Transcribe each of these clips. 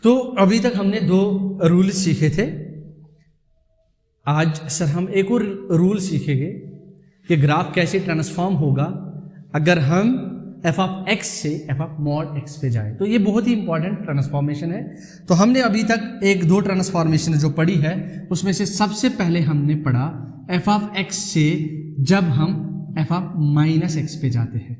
तो अभी तक हमने 2 रूल सीखे थे। आज सर हम एक और रूल सीखेंगे कि ग्राफ कैसे ट्रांसफॉर्म होगा अगर हम एफ ऑफ एक्स से एफ ऑफ मॉड एक्स पे जाए। तो ये बहुत ही इंपॉर्टेंट ट्रांसफॉर्मेशन है। तो हमने अभी तक 1-2 ट्रांसफॉर्मेशन जो पढ़ी है उसमें से सबसे पहले हमने पढ़ा एफ ऑफ एक्स से जब हम एफ ऑफ माइनस एक्स पे जाते हैं।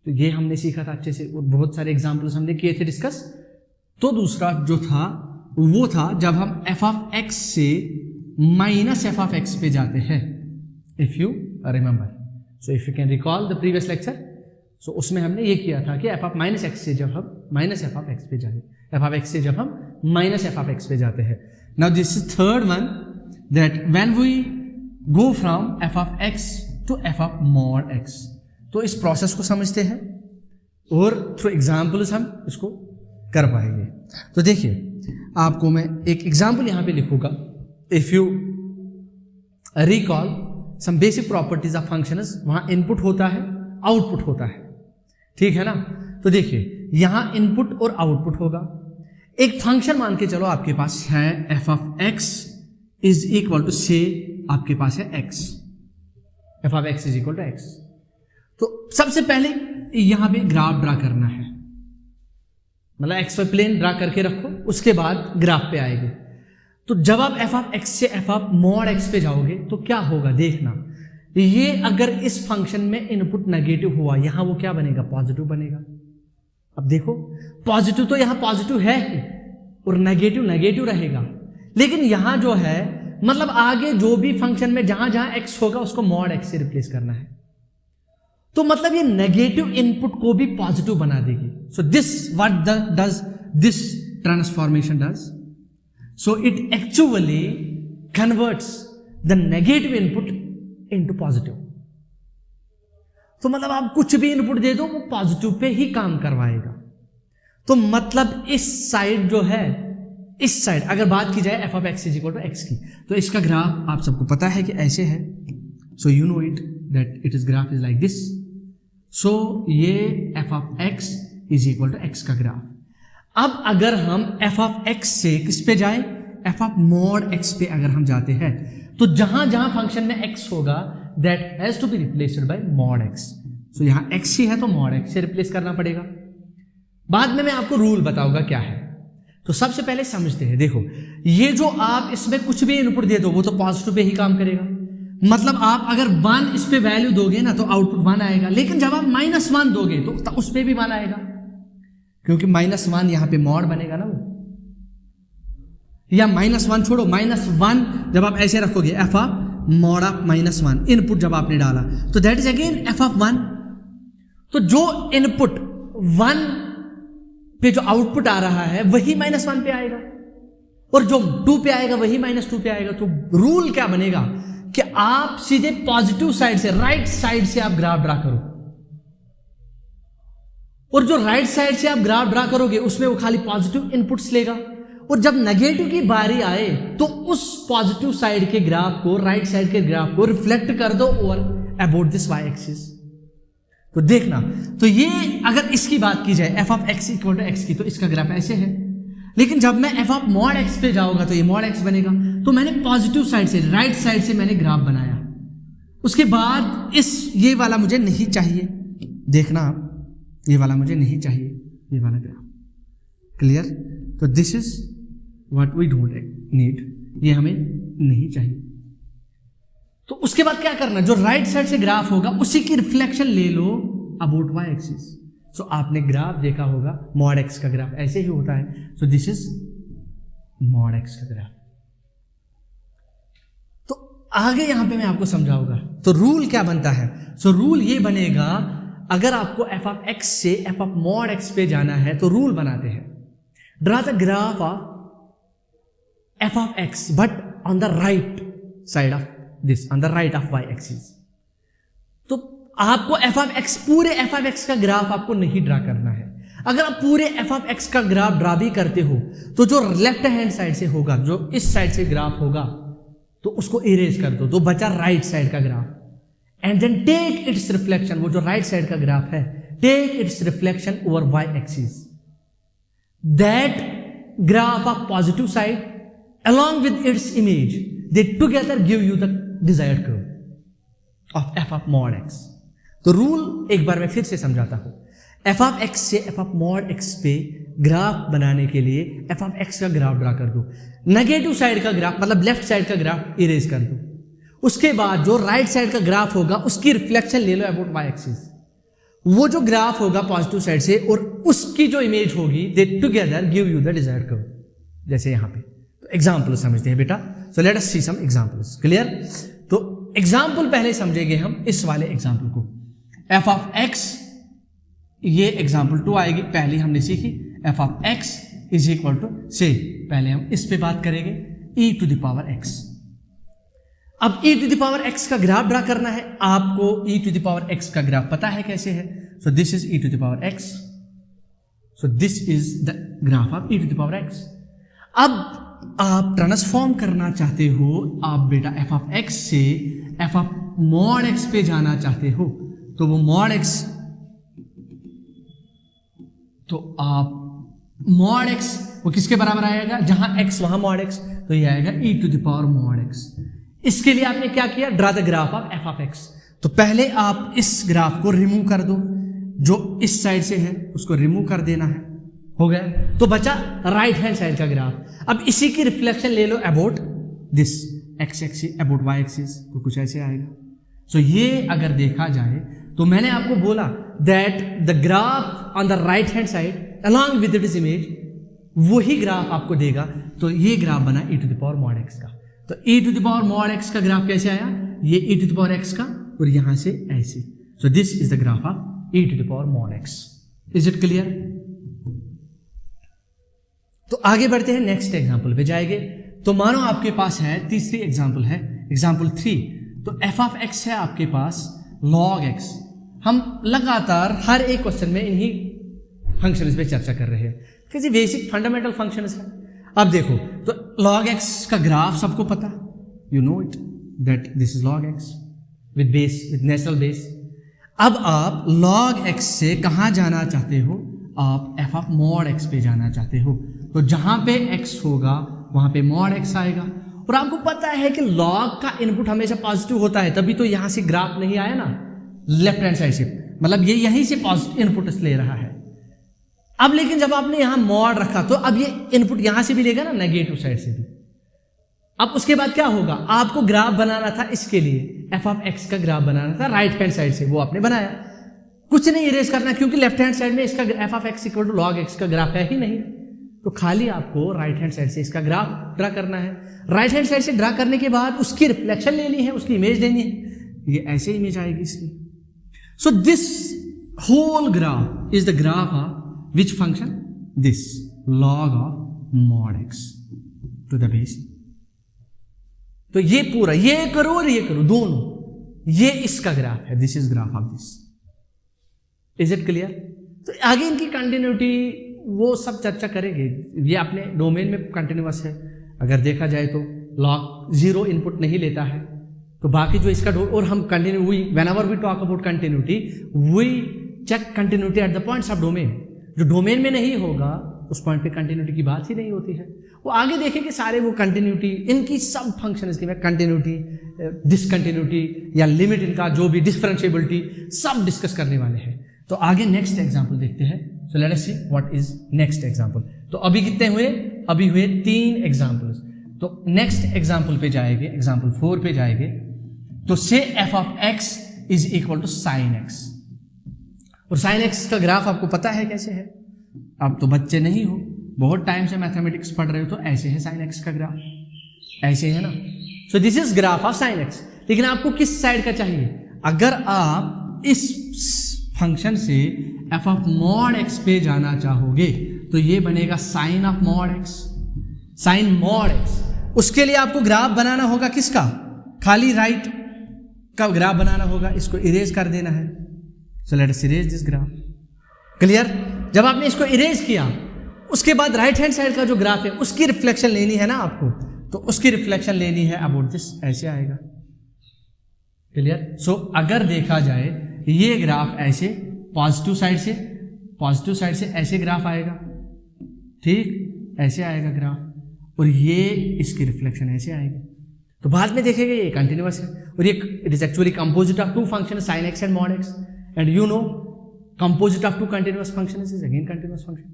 तो ये हमने सीखा था अच्छे से और बहुत सारे एग्जाम्पल्स हमने किए थे डिस्कस। तो दूसरा जो था वो था जब हम एफ ऑफ एक्स से माइनस एफ ऑफ एक्स पे जाते हैं, if you remember. So if you can recall the previous lecture, so उसमें हमने ये किया था कि एफ ऑफ माइनस एक्स से जब हम माइनस एफ ऑफ एक्स पे जाए, एफ ऑफ एक्स से जब हम माइनस एफ ऑफ एक्स पे जाते हैं। Now this is third one, that when we go from f of x to f of mod x. तो इस प्रोसेस को समझते हैं और थ्रू एग्जाम्पल्स हम इसको कर पाएंगे। तो देखिए आपको मैं एक एग्जाम्पल यहां पे लिखूंगा। If you recall some basic properties of functions, वहां इनपुट होता है, आउटपुट होता है, ठीक है ना। तो देखिए यहां इनपुट और आउटपुट होगा। एक फंक्शन मान के चलो आपके पास है f of x is equal to, say आपके पास है x, f of x is equal to x. तो सबसे पहले यहां पे ग्राफ ड्रा करना है, मतलब एक्स वाई प्लेन ड्रा करके रखो, उसके बाद ग्राफ पे आएंगे। तो जब आप एफ ऑफ एक्स से एफ ऑफ मॉड एक्स पे जाओगे तो क्या होगा देखना। ये अगर इस फंक्शन में इनपुट नेगेटिव हुआ, यहां वो क्या बनेगा, पॉजिटिव बनेगा। अब देखो पॉजिटिव तो यहां पॉजिटिव है ही और नेगेटिव नेगेटिव रहेगा, लेकिन यहां जो है मतलब आगे जो भी फंक्शन में जहां जहां एक्स होगा उसको मॉड एक्स से रिप्लेस करना है। तो मतलब ये नेगेटिव इनपुट को भी पॉजिटिव बना देगी। So this what does this transformation does, so it actually converts the negative input into positive. तो मतलब आप कुछ भी इनपुट दे दो वो पॉजिटिव पे ही काम करवाएगा। तो मतलब इस साइड जो है, इस साइड अगर बात की जाए f of x is equal to x की, तो इसका ग्राफ आप सबको पता है कि ऐसे है। So you know it that it is graph is like this. So ये F of x is equal to X का ग्राफ। अब अगर हम एफ ऑफ एक्स से किस पे जाए, एफ ऑफ मॉड एक्स पे अगर हम जाते हैं तो जहां जहां फंक्शन में एक्स होगा that has to be replaced by mod x. So यहां एक्स ही है तो मॉड एक्स से रिप्लेस करना पड़ेगा। बाद में मैं आपको रूल बताऊंगा क्या है। तो सबसे पहले समझते हैं, देखो ये जो आप इसमें कुछ भी इनपुट दे दो वो तो पॉजिटिव पे ही काम करेगा। मतलब आप अगर 1 इस पे वैल्यू दोगे ना तो आउटपुट 1 आएगा, लेकिन जब आप -1 दोगे तो उस पे भी 1 आएगा, क्योंकि -1 यहां पे मॉड बनेगा ना वो। या -1 छोड़ो, -1 जब आप ऐसे रखोगे F of mod of -1 input जब आपने डाला तो that is again F of 1। तो जो इनपुट 1 पे जो आउटपुट आ रहा है वही -1 पे आएगा, और जो 2 पे आएगा वही -2 पे आएगा। तो रूल क्या बनेगा कि आप सीधे पॉजिटिव साइड से, राइट साइड से आप ग्राफ ड्रा करो, और जो राइट साइड से आप ग्राफ ड्रा करोगे उसमें वो खाली पॉजिटिव इनपुट्स लेगा, और जब नेगेटिव की बारी आए तो उस पॉजिटिव साइड के ग्राफ को, राइट साइड के ग्राफ को रिफ्लेक्ट कर दो over about this y axis. तो देखना, तो ये अगर इसकी बात की जाए f of x equal to x की, तो इसका ग्राफ ऐसे है। लेकिन जब मैं एफ ऑफ मॉड एक्स पे जाऊंगा तो ये मॉड एक्स बनेगा। तो मैंने पॉजिटिव साइड से, राइट साइड से मैंने ग्राफ बनाया। उसके बाद ये वाला मुझे नहीं चाहिए, देखना आप, ये वाला मुझे नहीं चाहिए, ये वाला ग्राफ। क्लियर? तो this is what we don't need, ये हमें नहीं चाहिए। तो उसके बाद क्या करना, जो राइट साइड से ग्राफ होगा उसी की रिफ्लेक्शन ले लो अबाउट वाई एक्सिस। सो आपने ग्राफ देखा होगा, मॉड एक्स का ग्राफ ऐसे ही होता है। So this is mod x का ग्राफ। तो आगे यहां पे मैं आपको समझाऊंगा। तो रूल क्या बनता है, सो रूल ये बनेगा, अगर आपको एफ ऑफ एक्स से एफ ऑफ मॉड एक्स पे जाना है तो रूल बनाते हैं, draw the graph of f of x but on the right side of this, on the right of y axis. तो आपको एफ ऑफ एक्स, पूरे एफ ऑफ एक्स का ग्राफ आपको नहीं ड्रा करना है। अगर आप पूरे एफ ऑफ एक्स का ग्राफ ड्रा भी करते हो तो जो लेफ्ट हैंड साइड से होगा, जो इस साइड से ग्राफ होगा, तो उसको इरेज कर दो, तो बचा राइट साइड का graph. And then take its reflection, वो जो राइट साइड का ग्राफ है, take its reflection over y axis, that graph of positive side along with its image, they together give you the desired curve of f of mod x. तो rule एक बार मैं फिर से समझाता हूं. f of x से f of mod x पे graph बनाने के लिए f of x का ग्राफ ड्रा कर दो. नेगेटिव साइड का ग्राफ मतलब लेफ्ट साइड का ग्राफ इरेज कर दो. उसके बाद जो राइट साइड का ग्राफ होगा उसकी रिफ्लेक्शन ले लो अबाउट y एक्सिस. वो जो ग्राफ होगा पॉजिटिव साइड से और उसकी जो इमेज होगी they together give you the desired curve. जैसे यहां पे तो एग्जांपल समझते हैं बेटा. So let us see some examples. Clear? तो एग्जांपल पहले समझेंगे हम इस वाले एग्जांपल को. f ऑफ x, ये एग्जांपल 2 आएगी. पहले हमने सीखी f of x is equal to say, पहले हम इस पे बात करेंगे e to the power x. अब e to the power x का ग्राफ ड्रा करना है. आपको e to the power x का ग्राफ पता है कैसे है. So this is e to the power x. So this is the graph of e to the power x. अब आप ट्रांसफॉर्म करना चाहते हो, आप बेटा f ऑफ x से f ऑफ मॉड x पे जाना चाहते हो, तो वो मॉड x, तो आप मॉड x वो किसके बराबर आएगा, जहां x वहां मॉड x, तो ये आएगा e to the power mod x. इसके लिए आपने क्या किया, draw the graph of f of x. तो पहले आप इस ग्राफ को रिमूव कर दो, जो इस साइड से है उसको रिमूव कर देना है. हो गया? तो बचा राइट हैंड साइड का ग्राफ. अब इसी की रिफ्लेक्शन ले लो about this x axis, about y axis, तो कुछ ऐसे आएगा. सो ये अगर देखा जाए तो मैंने आपको बोला that the graph on the right hand side along with this image, वही ग्राफ आपको देगा. तो ये ग्राफ बना e to the power mod x का. तो e to the power mod x का ग्राफ कैसे आया, ये e to the power x का और यहां से ऐसे. So this is the graph of e to the power mod x. Is it clear? तो आगे बढ़ते हैं, नेक्स्ट एग्जांपल पे जाएंगे. तो मानो आपके पास है तीसरी एग्जांपल है, एग्जांपल 3. तो f ऑफ x है आपके पास log x. हम लगातार हर एक क्वेश्चन में इन्हीं फंक्शंस पे चर्चा कर रहे हैं, क्योंकि बेसिक फंडामेंटल फंक्शंस है. अब देखो, तो log x का ग्राफ सबको पता, you know it that this is log x with base, with natural base. अब आप log x से कहां जाना चाहते हो, आप f ऑफ मॉड x पे जाना चाहते हो. तो जहां पे x होगा वहां पे मॉड x आएगा. और आपको पता है कि log का इनपुट हमेशा पॉजिटिव होता है, तभी तो यहां से ग्राफ नहीं आया ना लेफ्ट हैंड साइड से, मतलब ये यहीं से पॉजिटिव इनपुट ले रहा है. अब लेकिन जब आपने यहां मॉड रखा तो अब ये इनपुट यहां से भी लेगा ना, नेगेटिव साइड से भी. अब उसके बाद क्या होगा, आपको ग्राफ बनाना था, इसके लिए f ऑफ x का ग्राफ बनाना था राइट हैंड साइड से, वो आपने बनाया. कुछ नहीं इरेज करना, क्योंकि लेफ्ट हैंड साइड में इसका f of x equal to log x का ग्राफ है ही नहीं. तो खाली आपको राइट हैंड साइड से इसका ग्राफ ड्रा करना है. राइट हैंड साइड से ड्रा करने के बाद उसकी रिफ्लेक्शन लेनी है, उसकी इमेज लेनी है. ये ऐसे इमेज आएगी इसकी. So this whole graph is the graph of which function, this log of mod x to the base. तो ये पूरा, ये करो और ये करो, दोनों, ये इसका ग्राफ है. This is graph of this. Is it clear? तो आगे इनकी कंटिन्यूटी वो सब चर्चा करेंगे. ये अपने डोमेन में कंटिन्यूअस है. अगर देखा जाए तो लॉग 0 इनपुट नहीं लेता है, तो बाकी जो इसका और हम continue, we whenever we talk about continuity we check continuity at the points of domain. जो डोमेन में नहीं होगा उस पॉइंट पे कंटिन्यूटी की बात ही नहीं होती है. वो आगे देखेंगे सारे वो कंटिन्यूटी, इनकी सब फंक्शन इसके में कंटिन्यूटी, डिसकंटिन्यूटी या लिमिट, इनका जो भी डिफरेंशिएबिलिटी, सब डिस्कस करने वाले हैं. तो आगे नेक्स्ट एग्जांपल देखते हैं. सो let us see what is next example. तो अभी कितने हुए, अभी हुए 3 एग्जांपल्स. तो नेक्स्ट एग्जांपल पे जाएंगे, एग्जांपल 4 पे जाएंगे. तो say f of x is equal to sine x. और साइन x का ग्राफ आपको पता है कैसे है. आप तो बच्चे नहीं हो, बहुत टाइम से मैथमेटिक्स पढ़ रहे हो, तो ऐसे है साइन x का ग्राफ, ऐसे है ना. सो this is graph of sine x. लेकिन आपको किस साइड का चाहिए, अगर आप इस फंक्शन से f ऑफ मॉड x पे जाना चाहोगे तो ये बनेगा sine of mod x, sine mod x. उसके लिए आपको ग्राफ बनाना होगा किसका, खाली राइट का ग्राफ बनाना होगा. इसको इरेज कर देना है. सो let us erase this graph. Clear? जब आपने इसको इरेज किया, उसके बाद राइट हैंड साइड का जो ग्राफ है उसकी रिफ्लेक्शन लेनी है ना आपको, तो उसकी रिफ्लेक्शन लेनी है अबाउट दिस, ऐसे आएगा. क्लियर? सो अगर देखा जाए ये ग्राफ ऐसे पॉजिटिव साइड से ऐसे ग्राफ आएगा. ठीक, ऐसे आएगा ग्राफ और ये इसकी रिफ्लेक्शन ऐसे आएगी। तो बाद में देखेंगे ये कंटिन्यूअस है और ये it is actually composite of two function sine x and mod x and you know composite of two continuous function is again continuous function.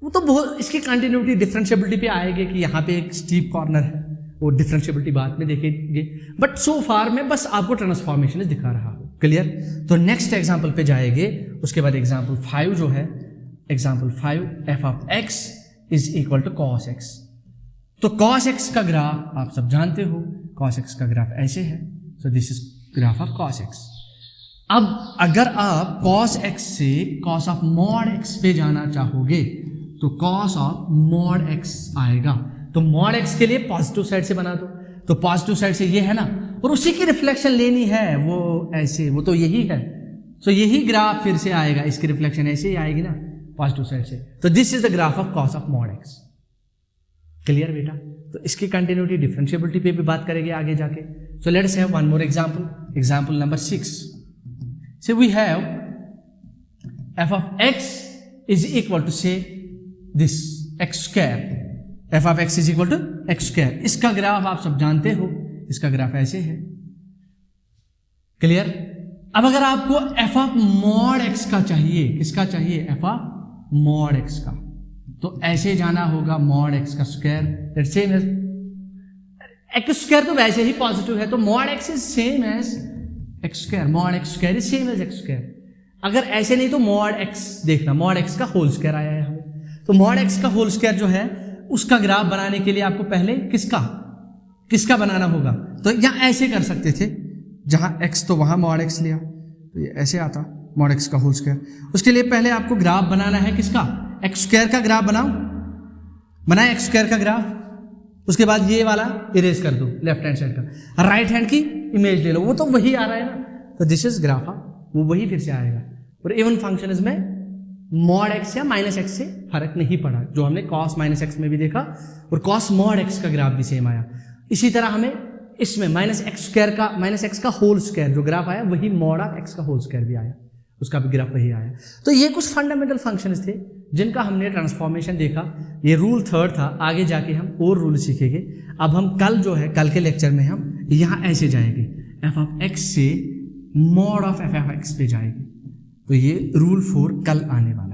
वो तो बहुत इसकी कंटिन्यूटी डिफरेंशिएबिलिटी पे आएगी कि यहाँ पे एक स्टीप कॉर्नर है, वो डिफरेंशिएबिलिटी बाद में देखेंगे, बट सो फार मैं बस आपको ट्रांसफॉर्मेशन दिखा रहा हूँ। क्लियर? तो नेक्स्ट एग्जाम्पल पे जाएंगे, उसके बाद एग्जाम्पल 5 जो है, example 5 f of x is equal to cos x. तो कॉस एक्स का ग्राफ आप सब जानते हो, कॉस एक्स का ग्राफ ऐसे है, so this is graph of cos x. अब अगर आप कॉस एक्स से कॉस ऑफ मॉड एक्स पे जाना चाहोगे तो कॉस ऑफ मॉड एक्स आएगा। तो मॉड एक्स के लिए पॉजिटिव साइड से बना दो, तो पॉजिटिव साइड से ये है ना, और उसी की रिफ्लेक्शन लेनी है, वो ऐसे, वो तो यही है। तो यही ग्राफ फिर से आएगा, इसकी रिफ्लेक्शन ऐसे ही आएगी ना पॉजिटिव साइड से। तो this is the graph of cos of mod x. Clear बेटा? तो इसकी कंटिन्यूटी डिफरेंशिएबिलिटी पे भी बात करेंगे आगे जाके। So let's have one more example, example number 6। So we have f of x is equal to say this x square. F of x is equal to x square. इसका graph आप सब जानते हो, इसका ग्राफ ऐसे है। Clear? अब अगर आपको एफ ऑफ मॉड एक्स का चाहिए, किसका चाहिए? एफ ऑफ मॉड एक्स का, तो ऐसे जाना होगा मॉड एक्स का square same as x square, तो वैसे ही पॉजिटिव है, तो mod x is same as x square, mod x square is same as x square. अगर ऐसे नहीं तो मॉड एक्स देखना, मॉड एक्स का होल स्क्वायर आया है हमें, तो मॉड एक्स का होल स्क्वायर जो है उसका ग्राफ बनाने के लिए आपको पहले किसका बनाना होगा। तो यहां ऐसे कर सकते थे, जहां एक्स तो वहां मॉड एक्स लिया, तो ये ऐसे आता मॉड एक्स का होल स्क्वायर। उसके लिए पहले आपको ग्राफ बनाना है किसका? एक्स स्क्वायर का ग्राफ बनाए एक्स स्क्वायर का ग्राफ। उसके बाद ये वाला इरेज कर दो लेफ्ट हैंड साइड का, राइट हैंड की इमेज ले लो, वो तो वही आ रहा है ना, तो दिस इज ग्राफ, वो वही फिर से आएगा। और इवन फंक्शन इसमें मॉड एक्स या माइनस एक्स से फर्क नहीं पड़ा, जो हमने कॉस माइनस एक्स में भी देखा, और कॉस मॉड एक्स का ग्राफ भी सेम आया। इसी तरह हमें इसमें माइनस एक्स का होल स्क्वायर जो ग्राफ आया, वही मॉड ऑफ एक्स का होल स्क्वायर भी आया, उसका भी ग्राफ वही आया। तो ये कुछ फंडामेंटल फंक्शंस थे जिनका हमने ट्रांसफॉर्मेशन देखा। ये रूल 3 था, आगे जाके हम और रूल सीखेंगे। अब हम कल के लेक्चर में हम यहाँ ऐसे जाएंगे, एफ ऑफ एक्स से mod of f of X पे जाएंगे। तो ये रूल 4 कल आने वाला है।